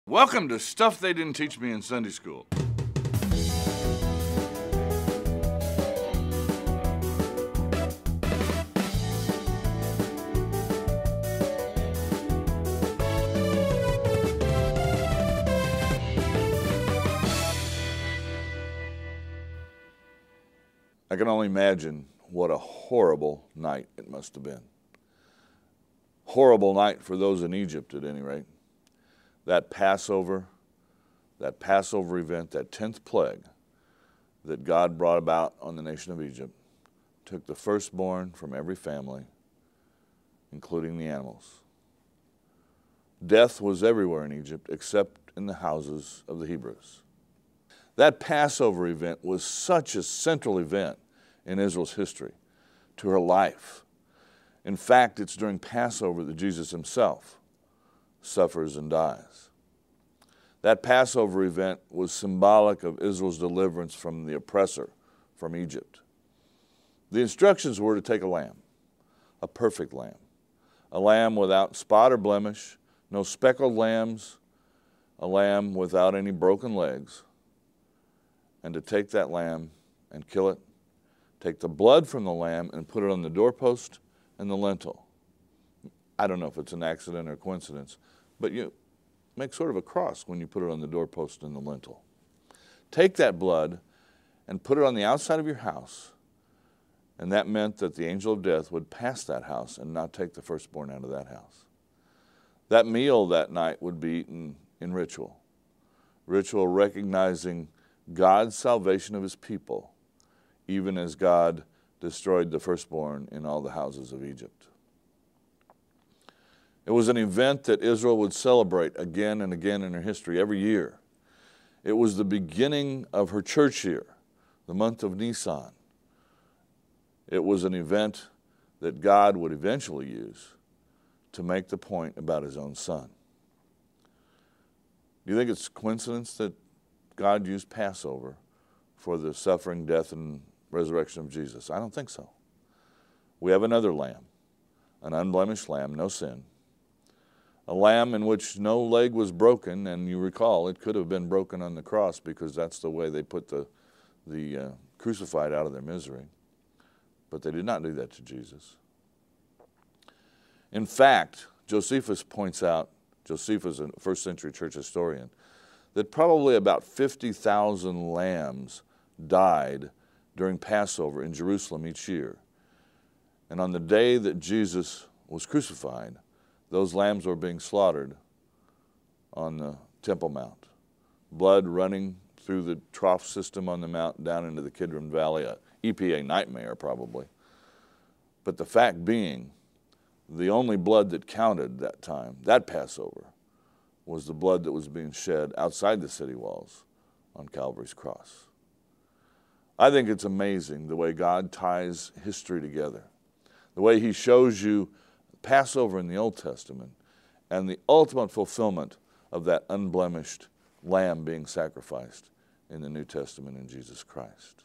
Welcome to Stuff They Didn't Teach Me in Sunday School. I can only imagine what a horrible night it must have been. Horrible night for those in Egypt, at any rate. That Passover event, that 10th plague that God brought about on the nation of Egypt, took the firstborn from every family, including the animals. Death was everywhere in Egypt except in the houses of the Hebrews. That Passover event was such a central event in Israel's history, to her life. In fact, it's during Passover that Jesus himself suffers and dies. That Passover event was symbolic of Israel's deliverance from the oppressor, from Egypt. The instructions were to take a lamb, a perfect lamb, a lamb without spot or blemish, no speckled lambs, a lamb without any broken legs, and to take that lamb and kill it, take the blood from the lamb and put it on the doorpost and the lintel. I don't know if it's an accident or coincidence, but you make sort of a cross when you put it on the doorpost and the lintel. Take that blood and put it on the outside of your house, and that meant that the angel of death would pass that house and not take the firstborn out of that house. That meal that night would be eaten in ritual recognizing God's salvation of his people, even as God destroyed the firstborn in all the houses of Egypt. It was an event that Israel would celebrate again and again in her history every year. It was the beginning of her church year, the month of Nisan. It was an event that God would eventually use to make the point about his own son. Do you think it's coincidence that God used Passover for the suffering, death, and resurrection of Jesus? I don't think so. We have another lamb, an unblemished lamb, no sin. A lamb in which no leg was broken, and you recall it could have been broken on the cross because that's the way they put the crucified out of their misery. But they did not do that to Jesus. In fact, Josephus points out, Josephus, a first century church historian, that probably about 50,000 lambs died during Passover in Jerusalem each year. And on the day that Jesus was crucified, those lambs were being slaughtered on the Temple Mount. Blood running through the trough system on the mount down into the Kidron Valley, a EPA nightmare probably. But the fact being, the only blood that counted that time, that Passover, was the blood that was being shed outside the city walls on Calvary's cross. I think it's amazing the way God ties history together, the way he shows you Passover in the Old Testament and the ultimate fulfillment of that unblemished lamb being sacrificed in the New Testament in Jesus Christ.